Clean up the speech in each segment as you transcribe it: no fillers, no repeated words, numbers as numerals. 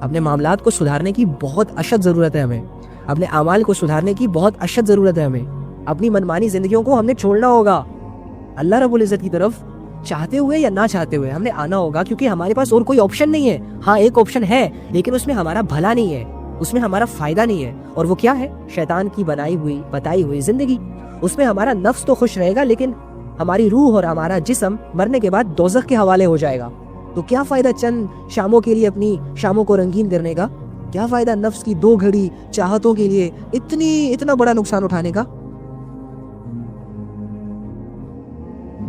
اپنے معاملات کو سدھارنے کی بہت اشد ضرورت ہے ہمیں، اپنے اعمال کو سدھارنے کی بہت اشد ضرورت ہے ہمیں. اپنی منمانی زندگیوں کو ہم نے چھوڑنا ہوگا. اللہ رب العزت کی طرف چاہتے ہوئے یا نہ چاہتے ہوئے ہم نے آنا ہوگا، کیونکہ ہمارے پاس اور کوئی آپشن نہیں ہے. ہاں ایک آپشن ہے، لیکن اس میں ہمارا بھلا نہیں ہے، اس میں ہمارا فائدہ نہیں ہے. اور وہ کیا ہے؟ شیطان کی بتائی ہوئی زندگی. اس میں ہمارا نفس تو خوش رہے گا، لیکن ہماری روح اور ہمارا جسم مرنے کے بعد دوزخ کے حوالے ہو جائے گا. تو کیا فائدہ چند شاموں کے لیے اپنی شاموں کو رنگین کرنے کا؟ کیا فائدہ نفس کی 2 گھڑی چاہتوں کے لیے اتنا بڑا نقصان اٹھانے کا؟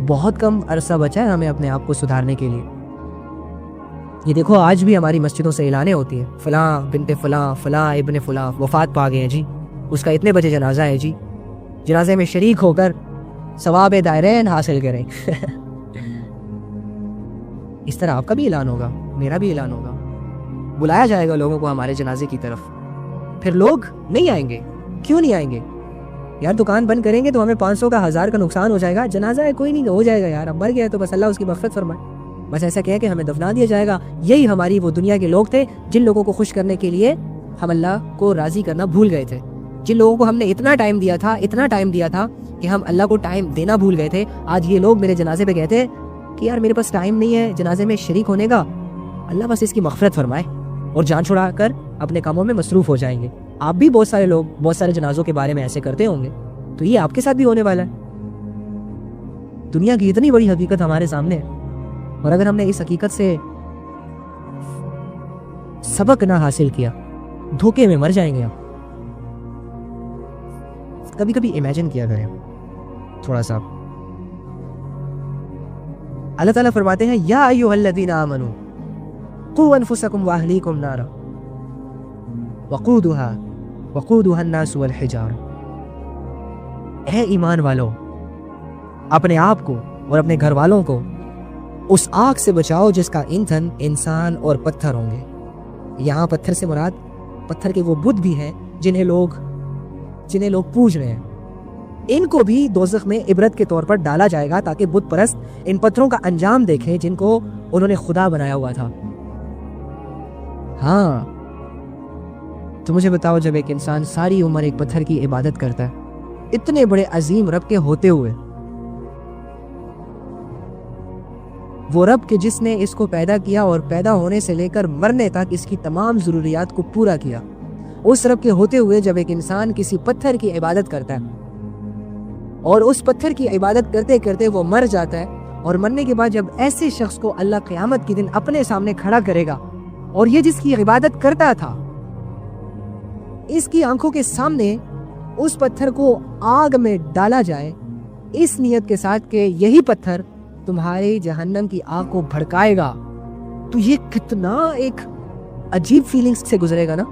بہت کم عرصہ بچا ہے ہمیں اپنے آپ کو سدھارنے کے لیے. یہ دیکھو آج بھی ہماری مسجدوں سے اعلانیں ہوتی ہیں، فلاں بنت فلاں، فلاں ابن فلاں وفات پا گئے ہیں جی، اس کا اتنے بجے جنازہ ہے جی، جنازے میں شریک ہو کر ثواب دائرین حاصل کریں. اس طرح آپ کا بھی اعلان ہوگا، میرا بھی اعلان ہوگا، بلایا جائے گا لوگوں کو ہمارے جنازے کی طرف. پھر لوگ نہیں آئیں گے. کیوں نہیں آئیں گے؟ یار دکان بند کریں گے تو ہمیں 500 کا 1000 کا نقصان ہو جائے گا. جنازہ ہے کوئی نہیں، ہو جائے گا یار، اب مر گیا تو بس اللہ اس کی مغفرت فرمائے، بس ایسا کہہ کے ہمیں دفنا دیا جائے گا. یہی ہماری وہ دنیا کے لوگ تھے جن لوگوں کو خوش کرنے کے لیے ہم اللہ کو راضی کرنا بھول گئے تھے، جن لوگوں کو ہم نے اتنا ٹائم دیا تھا کہ ہم اللہ کو ٹائم دینا بھول گئے تھے. آج یہ لوگ میرے جنازے پہ کہتے کہ یار میرے پاس ٹائم نہیں ہے جنازے میں شریک ہونے کا، اللہ بس اس کی مغفرت فرمائے، اور جان چھڑا کر اپنے کاموں میں مصروف ہو جائیں گے. آپ بھی بہت سارے لوگ بہت سارے جنازوں کے بارے میں ایسے کرتے ہوں گے، تو یہ آپ کے ساتھ بھی ہونے والا ہے. دنیا کی اتنی بڑی حقیقت ہمارے سامنے ہے، اور اگر ہم نے اس حقیقت سے سبق نہ حاصل کیا، دھوکے میں مر جائیں گے. کبھی کبھی امیجن کیا کریں تھوڑا سا. اللہ تعالیٰ فرماتے ہیں یا ایھا الذین آمنوا قوا انفسکم واہلیکم نارا وقودها الناس والحجارہ. اے ایمان والو، اپنے آپ کو اور اپنے گھر والوں کو اس آگ سے بچاؤ جس کا ایندھن انسان اور پتھر ہوں گے. یہاں پتھر سے مراد پتھر کے وہ بت بھی ہیں جنہیں لوگ پوج رہے ہیں. ان کو بھی دوزخ میں عبرت کے طور پر ڈالا جائے گا تاکہ بت پرست ان پتھروں کا انجام دیکھیں جن کو انہوں نے خدا بنایا ہوا تھا. ہاں تو مجھے بتاؤ، جب ایک انسان ساری عمر ایک پتھر کی عبادت کرتا ہے اتنے بڑے عظیم رب کے ہوتے ہوئے، وہ رب کے جس نے اس کو پیدا کیا اور پیدا ہونے سے لے کر مرنے تک اس کی تمام ضروریات کو پورا کیا، اس رب کے ہوتے ہوئے جب ایک انسان کسی پتھر کی عبادت کرتا ہے اور اس پتھر کی عبادت کرتے کرتے وہ مر جاتا ہے، اور مرنے کے بعد جب ایسے شخص کو اللہ قیامت کے دن اپنے سامنے کھڑا کرے گا، اور یہ جس کی عبادت کرتا تھا اس کی آنکھوں کے سامنے اس پتھر کو آگ میں ڈالا جائے اس نیت کے ساتھ کہ یہی پتھر تمہارے جہنم کی آگ کو بھڑکائے گا، تو یہ کتنا ایک عجیب فیلنگز سے گزرے گا نا،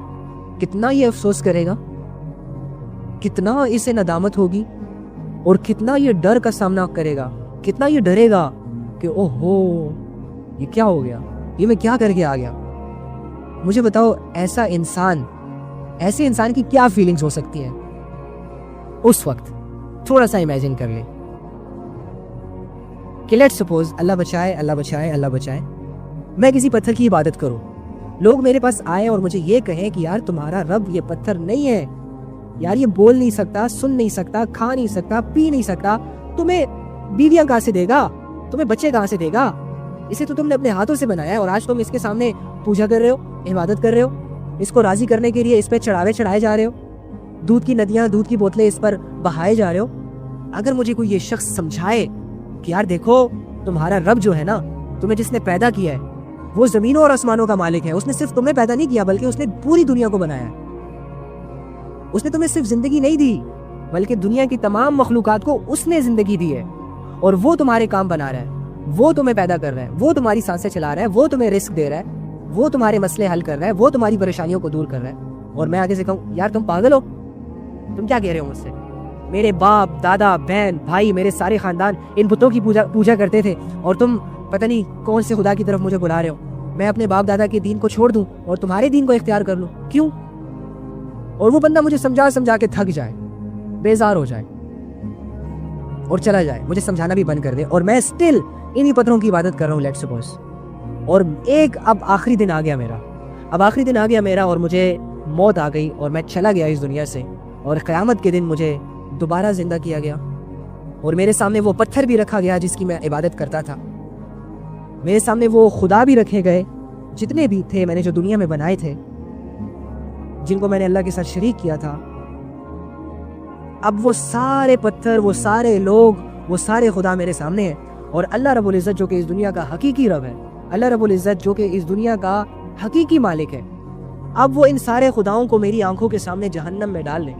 کتنا یہ افسوس کرے گا، کتنا اسے ندامت ہوگی، اور کتنا یہ ڈر کا سامنا کرے گا، کتنا یہ ڈرے گا کہ اوہو یہ کیا ہو گیا، یہ میں کیا کر کے آ گیا. مجھے بتاؤ ایسے انسان کی کیا فیلنگز ہو سکتی ہیں اس وقت. تھوڑا سا امیجن کر لیں کہ لیٹ سپوز اللہ بچائے میں کسی پتھر کی عبادت کروں، لوگ میرے پاس آئے اور مجھے یہ کہیں کہ یار تمہارا رب یہ پتھر نہیں ہے، یار یہ بول نہیں سکتا، سن نہیں سکتا، کھا نہیں سکتا، پی نہیں سکتا، تمہیں بیویاں کہاں سے دے گا، تمہیں بچے کہاں سے دے گا، اسے تو تم نے اپنے ہاتھوں سے بنایا ہے، اور آج تم اس کے سامنے پوجا کر رہے ہو، عبادت کر رہے ہو، اس کو راضی کرنے کے لیے اس پہ چڑھائے جا رہے ہو، دودھ کی ندیاں، دودھ کی بوتلیں اس پر بہائے جا رہے ہو. اگر مجھے کوئی یہ شخص سمجھائے کہ یار دیکھو تمہارا رب جو ہے نا، تمہیں جس نے پیدا کیا ہے وہ زمینوں اور آسمانوں کا مالک ہے، اس نے صرف تمہیں پیدا نہیں کیا بلکہ اس نے پوری دنیا کو بنایا ہے، اس نے تمہیں صرف زندگی نہیں دی بلکہ دنیا کی تمام مخلوقات کو اس نے زندگی دی ہے، اور وہ تمہارے کام بنا رہا ہے، وہ تمہیں پیدا کر رہا ہے، وہ تمہاری سانسیں چلا رہا ہے، وہ تمہیں رزق دے رہا ہے، وہ تمہارے مسئلے حل کر رہا ہے، وہ تمہاری پریشانیوں کو دور کر رہا ہے. اور میں آگے سے کہوں یار تم پاگل ہو، تم کیا کہہ رہے ہو مجھ سے، میرے باپ دادا بہن بھائی میرے سارے خاندان ان بتوں کی پوجا کرتے تھے، اور تم پتہ نہیں کون سے خدا کی طرف مجھے بلا رہے ہو، میں اپنے باپ دادا کے دین کو چھوڑ دوں اور تمہارے دین کو اختیار کر لوں، کیوں؟ اور وہ بندہ مجھے سمجھا کے تھک جائے، بیزار ہو جائے اور چلا جائے، مجھے سمجھانا بھی بند کر دے، اور میں اسٹل انہی پتھروں کی عبادت کر رہا ہوں لیٹ سپوز. اور ایک اب آخری دن آ گیا میرا، اب آخری دن آ گیا میرا اور مجھے موت آ گئی اور میں چلا گیا اس دنیا سے، اور قیامت کے دن مجھے دوبارہ زندہ کیا گیا، اور میرے سامنے وہ پتھر بھی رکھا گیا جس کی میں عبادت کرتا تھا، میرے سامنے وہ خدا بھی رکھے گئے جتنے بھی تھے میں نے جو دنیا میں بنائے تھے، جن کو میں نے اللہ کے ساتھ شریک کیا تھا۔ اب وہ سارے پتھر، وہ سارے لوگ، وہ سارے خدا میرے سامنے ہیں، اور اللہ رب العزت جو کہ اس دنیا کا حقیقی رب ہے، اللہ رب العزت جو کہ اس دنیا کا حقیقی مالک ہے، اب وہ ان سارے خداؤں کو میری آنکھوں کے سامنے جہنم میں ڈال لیں،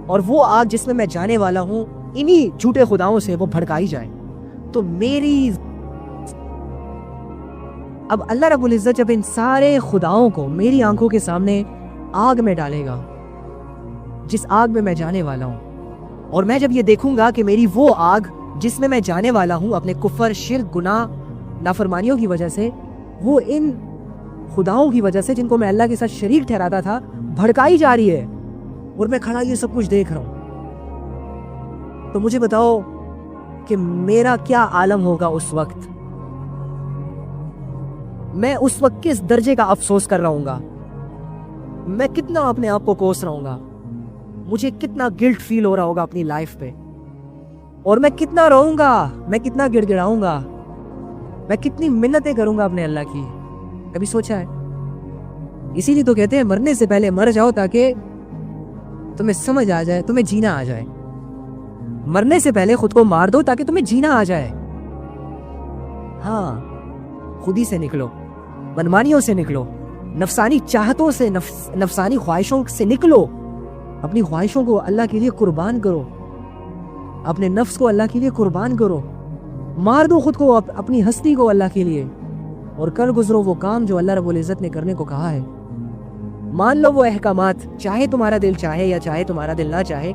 اور وہ آگ جس میں میں جانے والا ہوں انہی جھوٹے خداؤں سے وہ بھڑکائی جائے۔ تو میری اب اللہ رب العزت جب ان سارے خداؤں کو میری آنکھوں کے سامنے آگ میں ڈالے گا جس آگ میں میں جانے والا ہوں، اور میں جب یہ دیکھوں گا کہ میری وہ آگ جس میں میں جانے والا ہوں اپنے کفر، شرک، گناہ، نافرمانیوں کی وجہ سے، وہ ان خداؤں کی وجہ سے جن کو میں اللہ کے ساتھ شریک ٹھہراتا تھا بھڑکائی جا رہی ہے، اور میں کھڑا یہ سب کچھ دیکھ رہا ہوں، تو مجھے بتاؤ کہ میرا کیا عالم ہوگا اس وقت؟ میں اس وقت کس درجے کا افسوس کر رہا ہوں گا، میں کتنا اپنے آپ کو کوس رہا ہوں گا، مجھے کتنا گلٹ فیل ہو رہا ہوگا اپنی لائف پہ، اور میں کتنا روؤں گا، میں کتنا گڑ گڑاؤں گا، میں کتنی منتیں کروں گا اپنے اللہ کی۔ کبھی سوچا ہے؟ اسی لیے تو کہتے ہیں مرنے سے پہلے مر جاؤ تاکہ تمہیں سمجھ آ جائے، تمہیں جینا آ جائے۔ مرنے سے پہلے خود کو مار دو تاکہ تمہیں جینا آ جائے۔ ہاں، خودی سے نکلو، منمانیوں سے نکلو، نفسانی چاہتوں سے، نفسانی خواہشوں سے نکلو، اپنی خواہشوں کو اللہ کے لیے قربان کرو، اپنے نفس کو اللہ کے لیے قربان کرو، مار دو خود کو، اپنی ہستی کو اللہ کے لیے، اور کر گزرو وہ کام جو اللہ رب العزت نے کرنے کو کہا ہے۔ مان لو وہ احکامات، چاہے تمہارا دل چاہے یا چاہے تمہارا دل نہ چاہے،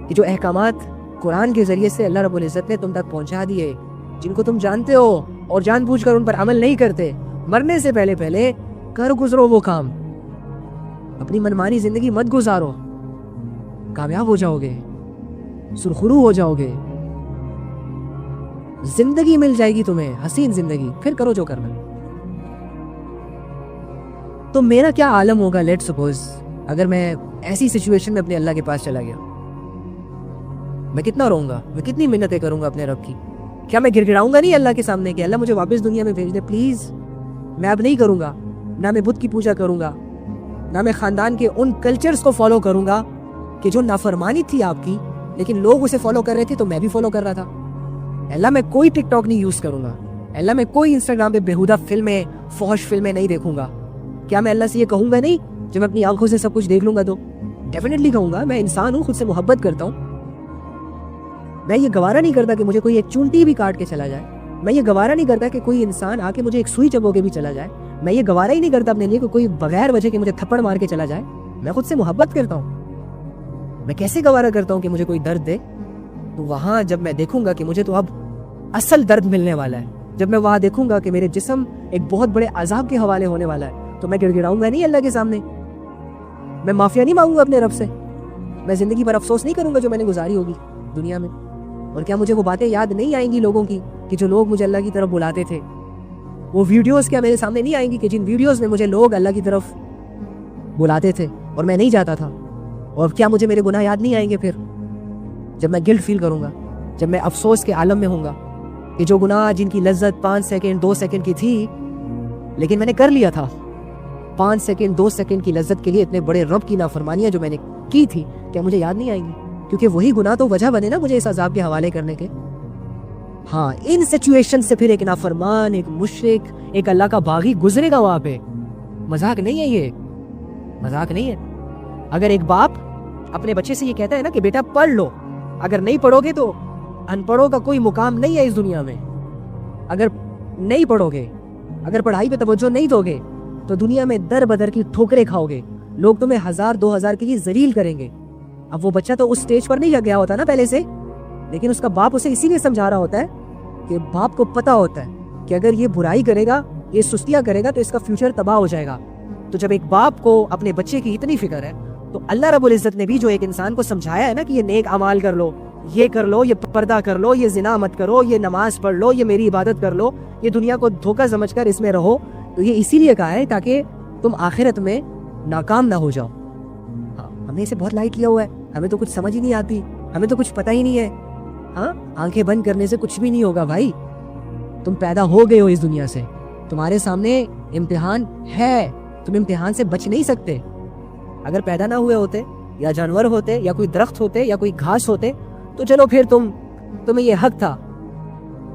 کہ جو احکامات قرآن کے ذریعے سے اللہ رب العزت نے تم تک پہنچا دیے، جن کو تم جانتے ہو اور جان بوجھ کر ان پر عمل نہیں کرتے، مرنے سے پہلے کر گزرو وہ کام، اپنی منمانی زندگی مت گزارو، کامیاب ہو جاؤ گے، سرخرو ہو جاؤ گے، زندگی مل جائے گی تمہیں، حسین زندگی، پھر کرو جو کرنا۔ تو میرا کیا عالم ہوگا لیٹ سپوز اگر میں ایسی سچویشن میں اپنے اللہ کے پاس چلا گیا؟ میں کتنا روؤں گا، میں کتنی منتیں کروں گا اپنے رب کی؟ کیا میں گڑ گڑاؤں گا نہیں اللہ کے سامنے کہ اللہ مجھے واپس دنیا میں بھیج دے پلیز؟ میں اب نہیں کروں گا، نہ میں بت کی پوجا کروں گا، نہ میں خاندان کے ان کلچرز کو فالو کروں گا کہ جو نافرمانی تھی آپ کی لیکن لوگ اسے فالو کر رہے تھے تو میں بھی فالو کر رہا تھا۔ اللہ میں کوئی ٹک ٹاک نہیں یوز کروں گا، اللہ میں کوئی انسٹاگرام پہ بےہودہ فلمیں، فحش فلمیں نہیں دیکھوں گا۔ کیا میں اللہ سے یہ کہوں گا نہیں جب میں اپنی آنکھوں سے سب کچھ دیکھ لوں گا؟ تو ڈیفینیٹلی کہوں گا، میں انسان ہوں، خود سے محبت کرتا ہوں، میں یہ گوارا نہیں کرتا کہ مجھے کوئی ایک چونٹی بھی کاٹ کے چلا جائے، میں یہ گوارا نہیں کرتا کہ کوئی انسان آ کے مجھے ایک سوئی چبو کے بھی چلا جائے، میں یہ گوارا ہی نہیں کرتا اپنے لیے کہ کوئی بغیر وجہ کے مجھے تھپڑ مار کے چلا جائے۔ میں خود سے محبت کرتا ہوں، میں کیسے گوارا کرتا ہوں کہ مجھے کوئی درد دے؟ تو وہاں جب میں دیکھوں گا کہ مجھے تو اب اصل درد ملنے والا ہے، جب میں وہاں دیکھوں گا کہ میرے جسم ایک بہت بڑے عذاب کے حوالے ہونے والا ہے، تو میں گڑ گڑاؤں گا نہیں اللہ کے سامنے، میں معافیا نہیں مانگوں گا اپنے رب سے، میں زندگی پر افسوس نہیں کروں گا جو میں نے گزاری ہوگی دنیا میں، اور کیا مجھے وہ باتیں یاد نہیں آئیں گی لوگوں کی کہ جو لوگ مجھے اللہ کی طرف بلاتے تھے؟ وہ ویڈیوز کیا میرے سامنے نہیں آئیں گی کہ جن ویڈیوز میں مجھے لوگ اللہ کی طرف بلاتے تھے اور میں نہیں جاتا تھا؟ اور کیا مجھے میرے گناہ یاد نہیں آئیں گے پھر جب میں گلٹ فیل کروں گا، جب میں افسوس کے عالم میں ہوں گا کہ جو گناہ جن کی لذت 5 سیکنڈ 2 سیکنڈ کی تھی لیکن میں نے کر لیا تھا، 5 سیکنڈ 2 سیکنڈ کی لذت کے لیے اتنے بڑے رب کی نافرمانیاں جو میں نے کی تھی، کیا مجھے یاد نہیں آئیں گی؟ کیونکہ وہی گناہ تو وجہ بنے نا مجھے اس عذاب کے حوالے کرنے کے۔ ہاں، ان سچویشن سے پھر ایک نافرمان، ایک مشرک، ایک اللہ کا باغی گزرے گا وہاں پہ۔ مذاق نہیں ہے، یہ مذاق نہیں ہے۔ اگر ایک باپ اپنے بچے سے یہ کہتا ہے نا کہ بیٹا پڑھ لو، اگر نہیں پڑھو گے تو ان پڑھوں کا کوئی مقام نہیں ہے اس دنیا میں، اگر نہیں پڑھو گے، اگر پڑھائی پہ توجہ نہیں دو گے تو دنیا میں در بدر کی ٹھوکریں کھاؤ گے، لوگ تمہیں 1000-2000 کے لیے ذلیل کریں گے۔ اب وہ بچہ تو اس سٹیج پر نہیں گیا ہوتا نا پہلے سے، لیکن اس کا باپ اسے اسی لیے سمجھا رہا ہوتا ہے کہ باپ کو پتا ہوتا ہے کہ اگر یہ برائی کرے گا، یہ سستیاں کرے گا تو اس کا فیوچر تباہ ہو جائے گا۔ تو جب ایک باپ کو اپنے بچے کی اتنی فکر ہے تو اللہ رب العزت نے بھی جو ایک انسان کو سمجھایا ہے نا کہ یہ نیک اعمال کر لو، یہ کر لو، یہ پردہ کر لو، یہ زنا مت کرو، یہ نماز پڑھ لو، یہ میری عبادت کر لو، یہ دنیا کو دھوکہ سمجھ کر اس میں رہو، تو یہ اسی لیے کہا ہے تاکہ تم آخرت میں ناکام نہ ہو جاؤ. ہم نے اسے بہت لائٹ لیا ہوا ہے, ہمیں تو کچھ سمجھ ہی نہیں آتی, ہمیں تو کچھ پتہ ہی نہیں ہے. ہاں, آنکھیں بند کرنے سے کچھ بھی نہیں ہوگا بھائی. تم پیدا ہو گئے ہو اس دنیا سے, تمہارے سامنے امتحان ہے, تم امتحان سے بچ نہیں سکتے. اگر پیدا نہ ہوئے ہوتے یا جانور ہوتے یا کوئی درخت ہوتے یا کوئی گھاس ہوتے تو چلو پھر تمہیں یہ حق تھا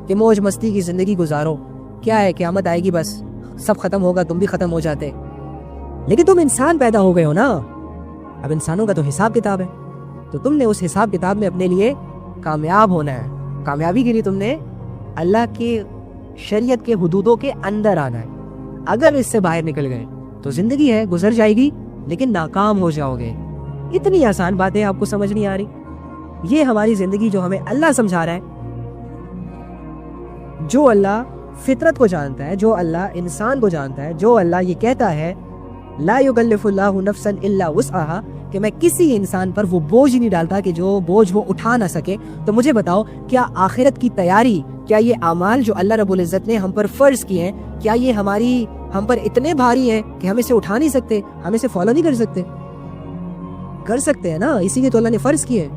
کہ موج مستی کی زندگی گزارو. کیا ہے, قیامت آئے گی بس سب ختم ہوگا, تم بھی ختم ہو جاتے. لیکن تم انسان پیدا ہو گئے ہو نا, اب انسانوں کا تو حساب کتاب ہے, تو تم نے اس حساب کتاب میں اپنے لیے کامیاب ہونا ہے. کامیابی کے لیے تم نے اللہ کی شریعت کے حدودوں کے اندر آنا ہے. اگر اس سے باہر نکل گئے تو زندگی ہے, گزر جائے گی, لیکن ناکام ہو جاؤ گے. اتنی آسان باتیں آپ کو سمجھ نہیں آ رہی. یہ ہماری زندگی جو ہمیں اللہ سمجھا رہا ہے, جو اللہ فطرت کو جانتا ہے, جو اللہ انسان کو جانتا ہے, جو اللہ یہ کہتا ہے لا یکلف اللہ نفسا الا وسعہا, کہ میں کسی انسان پر وہ بوجھ نہیں ڈالتا کہ جو بوجھ وہ اٹھا نہ سکے. تو مجھے بتاؤ, کیا آخرت کی تیاری, کیا یہ اعمال جو اللہ رب العزت نے ہم پر فرض کیے ہیں, کیا یہ ہم پر اتنے بھاری ہیں کہ ہم اسے اٹھا نہیں سکتے, ہم اسے فالو نہیں کر سکتے؟ کر سکتے ہیں نا, اسی لیے تو اللہ نے فرض کیے.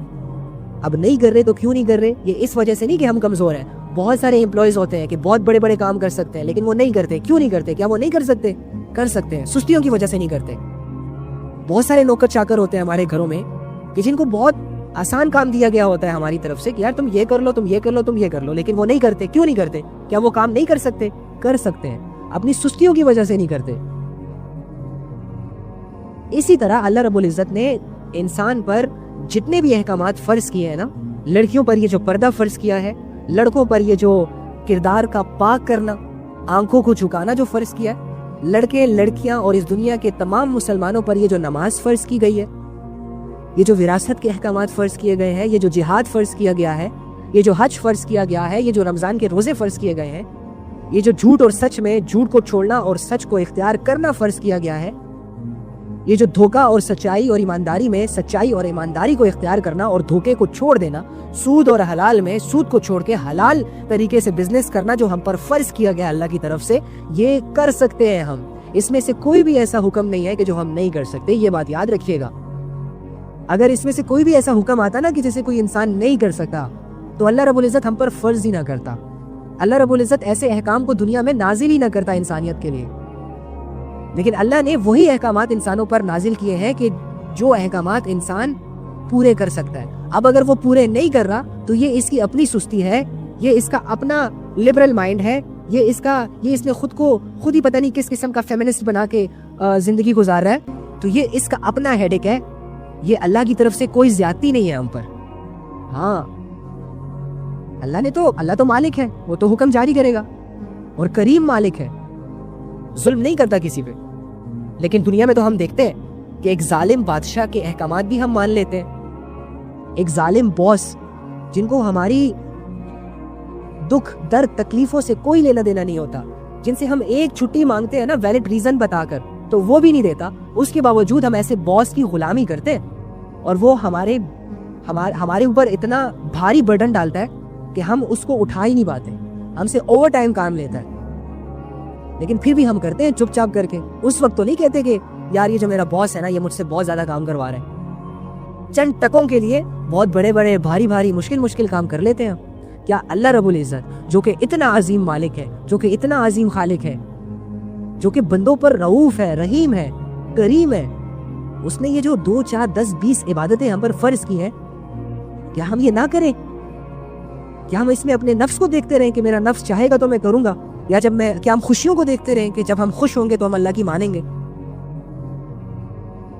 اب نہیں کر رہے تو کیوں نہیں کر رہے؟ یہ اس وجہ سے نہیں کہ ہم کمزور ہیں. بہت سارے امپلائیز ہوتے ہیں کہ بہت بڑے بڑے کام کر سکتے ہیں, لیکن وہ نہیں کرتے. کیوں نہیں کرتے؟ کیا وہ نہیں کر سکتے؟ کر سکتے ہیں, سستیوں کی وجہ سے نہیں کرتے. بہت سارے نوکر چاکر ہوتے ہیں ہمارے گھروں میں کہ جن کو بہت آسان کام دیا گیا ہوتا ہے ہماری طرف سے کہ یار تم یہ کر لو, تم یہ کر لو, تم یہ کر لو, لیکن وہ نہیں کرتے. کیوں نہیں کرتے؟ کیا وہ کام نہیں کر سکتے؟ کر سکتے ہیں, اپنی سستیوں کی وجہ سے نہیں کرتے. اسی طرح اللہ رب العزت نے انسان پر جتنے بھی احکامات فرض کیے ہیں نا, لڑکیوں پر یہ جو پردہ فرض کیا ہے, لڑکوں پر یہ جو کردار کا پاک کرنا, آنکھوں کو جھکانا جو فرض کیا ہے, لڑکے لڑکیاں اور اس دنیا کے تمام مسلمانوں پر یہ جو نماز فرض کی گئی ہے, یہ جو وراثت کے احکامات فرض کیے گئے ہیں, یہ جو جہاد فرض کیا گیا ہے, یہ جو حج فرض کیا گیا ہے, یہ جو رمضان کے روزے فرض کیے گئے ہیں, یہ جو جھوٹ اور سچ میں جھوٹ کو چھوڑنا اور سچ کو اختیار کرنا فرض کیا گیا ہے, یہ جو دھوکہ اور سچائی اور ایمانداری میں سچائی اور ایمانداری کو اختیار کرنا اور دھوکے کو چھوڑ دینا, سود اور حلال میں سود کو چھوڑ کے حلال طریقے سے بزنس کرنا جو ہم پر فرض کیا گیا اللہ کی طرف سے, یہ کر سکتے ہیں ہم. اس میں سے کوئی بھی ایسا حکم نہیں ہے کہ جو ہم نہیں کر سکتے, یہ بات یاد رکھیے گا. اگر اس میں سے کوئی بھی ایسا حکم آتا نا کہ جسے کوئی انسان نہیں کر سکتا, تو اللہ رب العزت ہم پر فرض ہی نہ کرتا. اللہ رب العزت ایسے احکام کو دنیا میں نازل ہی نہ کرتا انسانیت کے لیے. لیکن اللہ نے وہی احکامات انسانوں پر نازل کیے ہیں کہ جو احکامات انسان پورے کر سکتا ہے. اب اگر وہ پورے نہیں کر رہا تو یہ اس کی اپنی سستی ہے, یہ اس کا اپنا لبرل مائنڈ ہے, یہ اس نے خود ہی پتہ نہیں کس قسم کا فیمنسٹ بنا کے زندگی گزار رہا ہے. تو یہ اس کا اپنا ہیڈک ہے, یہ اللہ کی طرف سے کوئی زیادتی نہیں ہے ہم پر. ہاں, اللہ تو مالک ہے, وہ تو حکم جاری کرے گا, اور کریم مالک ہے, ظلم نہیں کرتا کسی پہ. لیکن دنیا میں تو ہم دیکھتے ہیں کہ ایک ظالم بادشاہ کے احکامات بھی ہم مان لیتے ہیں, ایک ظالم باس جن کو ہماری دکھ درد تکلیفوں سے کوئی لینا دینا نہیں ہوتا, جن سے ہم ایک چھٹی مانگتے ہیں نا ویلڈ ریزن بتا کر, تو وہ بھی نہیں دیتا. اس کے باوجود ہم ایسے باس کی غلامی کرتے ہیں, اور وہ ہمارے اوپر اتنا بھاری برڈن ڈالتا ہے کہ ہم اس کو اٹھا ہی نہیں پاتے, ہم سے اوور ٹائم کام لیتا ہے. لیکن پھر بھی ہم کرتے ہیں چپ چاپ کر کے. اس وقت تو نہیں کہتے کہ یار یہ جو میرا باس ہے نا یہ مجھ سے بہت زیادہ کام کروا رہا ہے. چند ٹکوں کے لیے بہت بڑے بڑے بھاری مشکل کام کر لیتے ہیں. کیا اللہ رب العزت جو کہ اتنا عظیم مالک ہے, جو کہ اتنا عظیم خالق ہے, جو کہ بندوں پر رؤوف ہے, رحیم ہے, کریم ہے, اس نے یہ جو 2 4 10 20 عبادتیں ہم پر فرض کی ہیں, کیا ہم یہ نہ کریں؟ کیا ہم اس میں اپنے نفس کو دیکھتے رہیں کہ میرا نفس چاہے گا تو میں کروں گا, یا کیا ہم خوشیوں کو دیکھتے رہیں کہ جب ہم خوش ہوں گے تو ہم اللہ کی مانیں گے,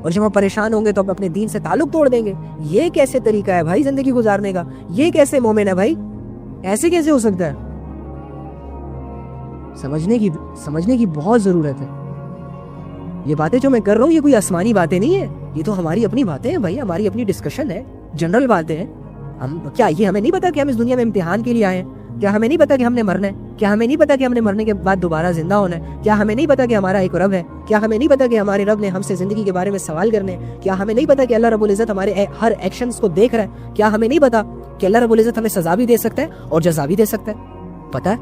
اور جب ہم پریشان ہوں گے تو ہم اپنے دین سے تعلق توڑ دیں گے؟ یہ کیسے طریقہ ہے بھائی زندگی گزارنے کا؟ یہ کیسے مومن ہے بھائی؟ ایسے کیسے ہو سکتا ہے؟ سمجھنے کی بہت ضرورت ہے. یہ باتیں جو میں کر رہا ہوں یہ کوئی آسمانی باتیں نہیں ہیں, یہ تو ہماری اپنی باتیں ہیں بھائی, ہماری اپنی ڈسکشن ہے, جنرل باتیں ہیں. یہ ہمیں نہیں پتا کہ ہم اس دنیا میں امتحان کے لیے آئے ہیں؟ کیا ہمیں نہیں پتا کہ ہم نے مرنا ہے؟ کیا ہمیں نہیں پتا کہ ہم نے مرنے کے بعد دوبارہ زندہ ہونا ہے؟ کیا ہمیں نہیں پتا کہ ہمارا ایک رب ہے؟ کیا ہمیں نہیں پتا کہ ہمارے رب نے ہم سے زندگی کے بارے میں سوال کرنے ہیں؟ کیا ہمیں نہیں پتا کہ اللہ رب العزت ہمارے ہر ایکشنز کو دیکھ رہا ہے؟ کیا ہمیں نہیں پتا کہ اللہ رب العزت ہمیں سزا بھی دے سکتا ہے اور جزا بھی دے سکتا ہے؟ پتا ہے؟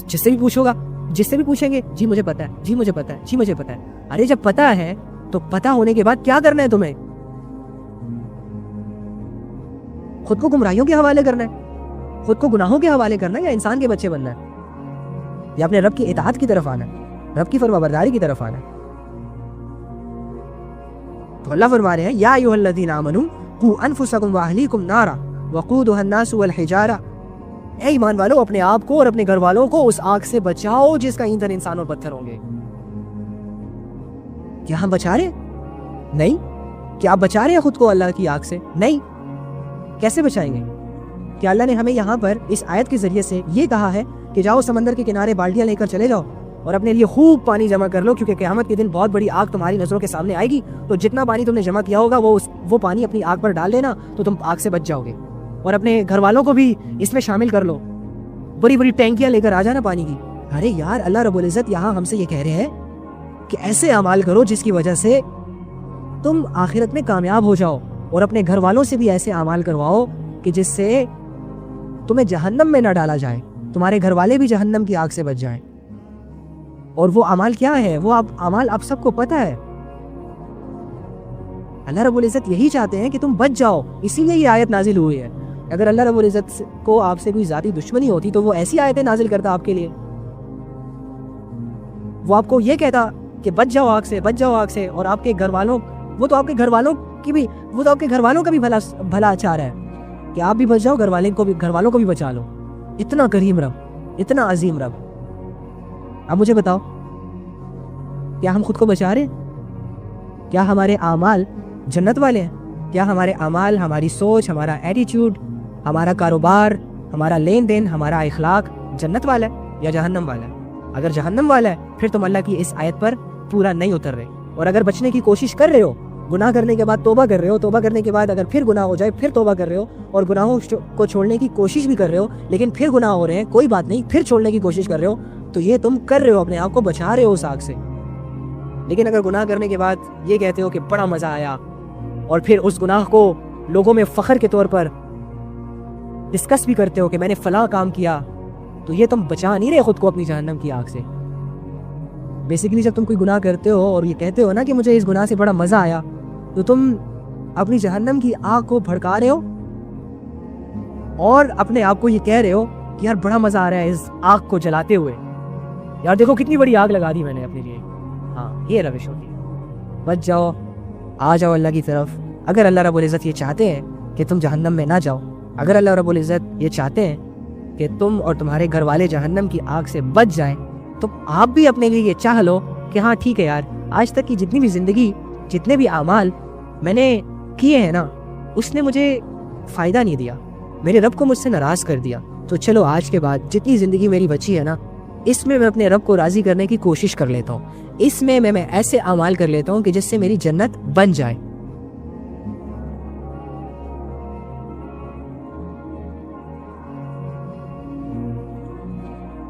جس سے بھی پوچھو گا جس سے بھی پوچھیں گے جی مجھے پتا ہے، جی مجھے پتا ہے، جی مجھے پتا ہے۔ ارے جب پتا ہے تو پتا ہونے کے بعد کیا کرنا ہے تمہیں؟ خود کو گمراہیوں کے حوالے کرنا ہے، خود کو گناہوں کے حوالے کرنا ہے، یا انسان کے بچے بننا ہے، یا اپنے رب کی اطاعت کی طرف آنا ہے، رب کی فرمانبرداری کی طرف آنا ہے؟ تو اللہ فرما رہے ہیں یا ایھا الذین آمنوا قوا انفسکم واہلیکم نارا وقودھا الناس والحجارہ، اے ایمان والو اپنے آپ کو اور اپنے گھر والوں کو اس آگ سے بچاؤ جس کا ایندھن انسان اور پتھر ہوں گے۔ کیا ہم بچا رہے ہیں؟ نہیں۔ کیا آپ بچا رہے ہیں خود کو اللہ کی آگ سے؟ نہیں۔ کیسے بچائیں گے؟ کہ اللہ نے ہمیں یہاں پر اس آیت کے ذریعے سے یہ کہا ہے کہ جاؤ سمندر کے کنارے بالٹیاں لے کر چلے جاؤ اور اپنے لیے خوب پانی جمع کر لو، کیونکہ قیامت کے دن بہت بڑی آگ تمہاری نظروں کے سامنے آئے گی، تو جتنا پانی تم نے جمع کیا ہوگا وہ پانی اپنی آگ پر ڈال دینا تو تم آگ سے بچ جاؤ گے، اور اپنے گھر والوں کو بھی اس میں شامل کر لو، بڑی بڑی ٹینکیاں لے کر آ جانا پانی کی۔ ارے یار، اللہ رب العزت یہاں ہم سے یہ کہہ رہے ہیں کہ ایسے اعمال کرو جس کی وجہ سے تم آخرت میں کامیاب ہو جاؤ، اور اپنے گھر والوں سے بھی ایسے اعمال کرواؤ کہ جس سے تمہیں جہنم میں نہ ڈالا جائے، تمہارے گھر والے بھی جہنم کی آگ سے بچ جائیں۔ اور وہ اعمال کیا ہے؟ وہ اعمال آپ سب کو پتہ ہے۔ اللہ رب العزت یہی چاہتے ہیں کہ تم بچ جاؤ، اسی لیے یہ آیت نازل ہوئی ہے۔ اگر اللہ رب العزت کو آپ سے کوئی ذاتی دشمنی ہوتی تو وہ ایسی آیتیں نازل کرتا آپ کے لیے، وہ آپ کو یہ کہتا کہ بچ جاؤ آگ سے، بچ جاؤ آگ سے، اور آپ کے گھر والوں، وہ تو آپ کے گھر والوں کا بھی بھلا چاہ رہا ہے کہ آپ بھی بچ جاؤ، گھر والوں کو بھی بچا لو۔ اتنا کریم رب، اتنا عظیم رب۔ اب مجھے بتاؤ، کیا ہم خود کو بچا رہے ہیں؟ کیا ہمارے اعمال جنت والے ہیں؟ کیا ہمارے اعمال، ہماری سوچ، ہمارا ایٹیٹیوڈ، ہمارا کاروبار، ہمارا لین دین، ہمارا اخلاق جنت والا ہے یا جہنم والا ہے؟ اگر جہنم والا ہے پھر تم اللہ کی اس آیت پر پورا نہیں اتر رہے، اور اگر بچنے کی کوشش کر رہے ہو، گناہ کرنے کے بعد توبہ کر رہے ہو، توبہ کرنے کے بعد اگر پھر گناہ ہو جائے پھر توبہ کر رہے ہو، اور گناہوں کو چھوڑنے کی کوشش بھی کر رہے ہو لیکن پھر گناہ ہو رہے ہیں، کوئی بات نہیں، پھر چھوڑنے کی کوشش کر رہے ہو، تو یہ تم کر رہے ہو، اپنے آپ کو بچا رہے ہو اس آگ سے۔ لیکن اگر گناہ کرنے کے بعد یہ کہتے ہو کہ بڑا مزہ آیا، اور پھر اس گناہ کو لوگوں میں فخر کے طور پر ڈسکس بھی کرتے ہو کہ میں نے فلاں کام کیا، تو یہ تم بچا نہیں رہے خود کو اپنی جہنم کی آگ سے۔ بیسیکلی جب تم کوئی گناہ کرتے ہو اور یہ کہتے ہو نا کہ مجھے اس گناہ سے بڑا مزہ آیا، تو تم اپنی جہنم کی آگ کو بھڑکا رہے ہو، اور اپنے آپ کو یہ کہہ رہے ہو کہ یار بڑا مزہ آ رہا ہے اس آگ کو جلاتے ہوئے، یار دیکھو کتنی بڑی آگ لگا دی میں نے اپنے لیے۔ ہاں، یہ روش ہوتی ہے۔ بچ جاؤ، آ جاؤ اللہ کی طرف۔ اگر اللہ رب العزت یہ چاہتے ہیں کہ تم جہنم میں نہ جاؤ، اگر اللہ رب العزت یہ چاہتے ہیں کہ تم اور تمہارے گھر والے جہنم کی آگ سے بچ جائیں، تو آپ بھی اپنے لیے یہ چاہ لو کہ ہاں ٹھیک ہے یار، آج تک کی جتنی بھی زندگی، جتنے بھی اعمال میں نے کیے ہیں نا، اس نے مجھے فائدہ نہیں دیا، میرے رب کو مجھ سے ناراض کر دیا، تو چلو آج کے بعد جتنی زندگی میری بچی ہے نا، اس میں اپنے رب کو راضی کرنے کی کوشش کر لیتا ہوں، اس میں ایسے اعمال کر لیتا ہوں کہ جس سے میری جنت بن جائے۔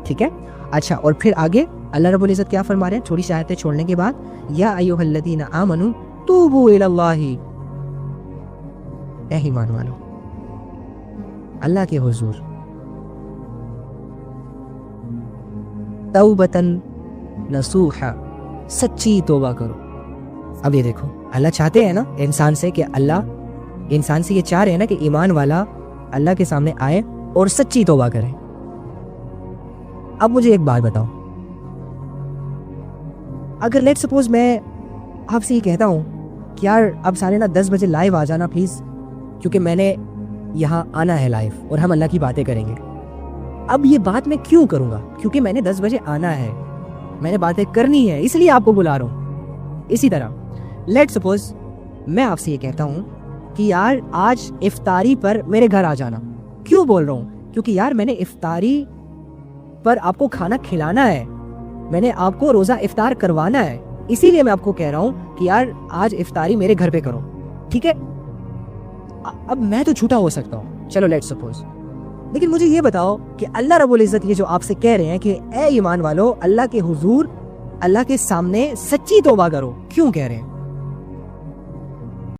ٹھیک ہے؟ اچھا، اور پھر آگے اللہ رب العزت کیا فرما رہے ہیں تھوڑی سی آیتیں چھوڑنے کے بعد؟ یا ایھا الذین آمنوا توبوا الی اللہ، اے ایمان والو اللہ کے حضور توبتاً نصوحا، سچی توبہ کرو۔ اب یہ دیکھو، اللہ چاہتے ہیں نا انسان سے کہ اللہ انسان سے یہ چاہ رہے ہیں نا کہ ایمان والا اللہ کے سامنے آئے اور سچی توبہ کرے۔ اب مجھے ایک بات بتاؤ، اگر لیٹ سپوز میں آپ سے یہ کہتا ہوں کہ یار اب سالانہ 10 بجے لائیو آ جانا پلیز، کیونکہ میں نے یہاں آنا ہے لائیو اور ہم اللہ کی باتیں کریں گے۔ اب یہ بات میں کیوں کروں گا؟ کیونکہ میں نے 10 بجے آنا ہے، میں نے باتیں کرنی ہے، اس لیے آپ کو بلا رہا ہوں۔ اسی طرح لیٹ سپوز میں آپ سے یہ کہتا ہوں کہ یار آج افطاری پر میرے گھر آ جانا، کیوں بول رہا ہوں؟ کیونکہ یار میں نے افطاری پر آپ کو کھانا کھلانا ہے، میں نے آپ کو روزہ افطار کروانا ہے، اسی لیے میں آپ کو کہہ رہا ہوں کہ یار آج افطاری میرے گھر پہ کرو، ٹھیک ہے؟ اب میں تو جھوٹا ہو سکتا ہوں، چلو لیٹ سپوز، لیکن مجھے یہ بتاؤ کہ اللہ رب العزت یہ جو آپ سے کہہ رہے ہیں کہ اے ایمان والو اللہ کے حضور، اللہ کے سامنے سچی توبہ کرو، کیوں کہہ رہے ہیں؟